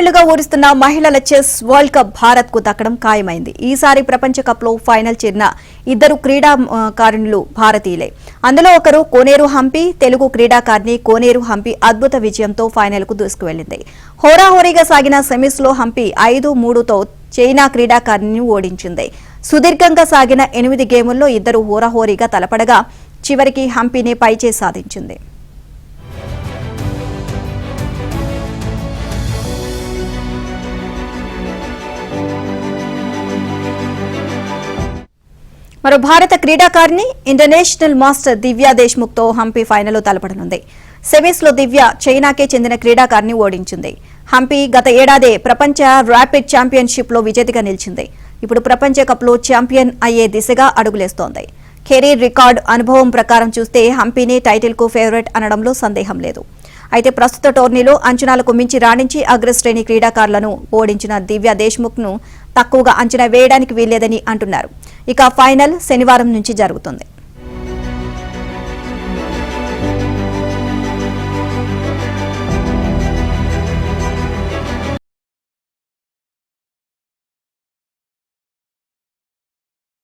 కొన్నేళ్లుగా ఊరిస్తున్న మహిళల chess world cup Bharat కు దక్కడం ఖాయమైంది. ఈసారి ప్రపంచ కప్ లో ఫైనల్ చేరిన ఇద్దరు క్రీడాకారిణులు భారతీయులే. అందులో ఒకరు కోనేరు హంపి. తెలుగు క్రీడాకారిణి కోనేరు హంపి అద్భుత విజయంతో ఫైనల్ కు దూసుకువెళ్లింది. హోరాహోరీగా సాగిన సెమీస్ లో హంపి 5-3తో చైనా క్రీడాకారిణిని ఓడించింది. సుదీర్ఘంగా సాగిన 8 గేముల్లో ఇద్దరు హోరాహోరీగా తలపడగా చివరికి హంపిని పైచేయి సాధించింది. మరో భారత క్రీడాకారిణి ఇంటర్నేషనల్ మాస్టర్ దివ్యా దేశ్ముఖ్ తో హంపి ఫైనల్లో తలపడనుంది. సెమీస్ లో దివ్య చైనాకే చెందిన క్రీడాకారిణి ఓడించింది. హంపి గత ఏడాది ప్రపంచ ర్యాపిడ్ ఛాంపియన్షిప్ లో విజేతగా నిలిచింది. ఇప్పుడు ప్రపంచ కప్ లో ఛాంపియన్ అయ్యే దిశగా అడుగులేస్తోంది. కెరీర్ రికార్డు అనుభవం ప్రకారం చూస్తే హంపిని టైటిల్ కు ఫేవరెట్ అనడంలో సందేహం లేదు. అయితే ప్రస్తుత టోర్నీలో అంచనాలకు మించి రాణించి అగ్రశ్రేణి క్రీడాకారులను ఓడించిన దివ్యా దేశ్ముఖ్ ను తక్కువగా అంచనా వేయడానికి వీల్లేదని అంటున్నారు. ఇక ఫైనల్ శనివారం నుంచి జరుగుతుంది.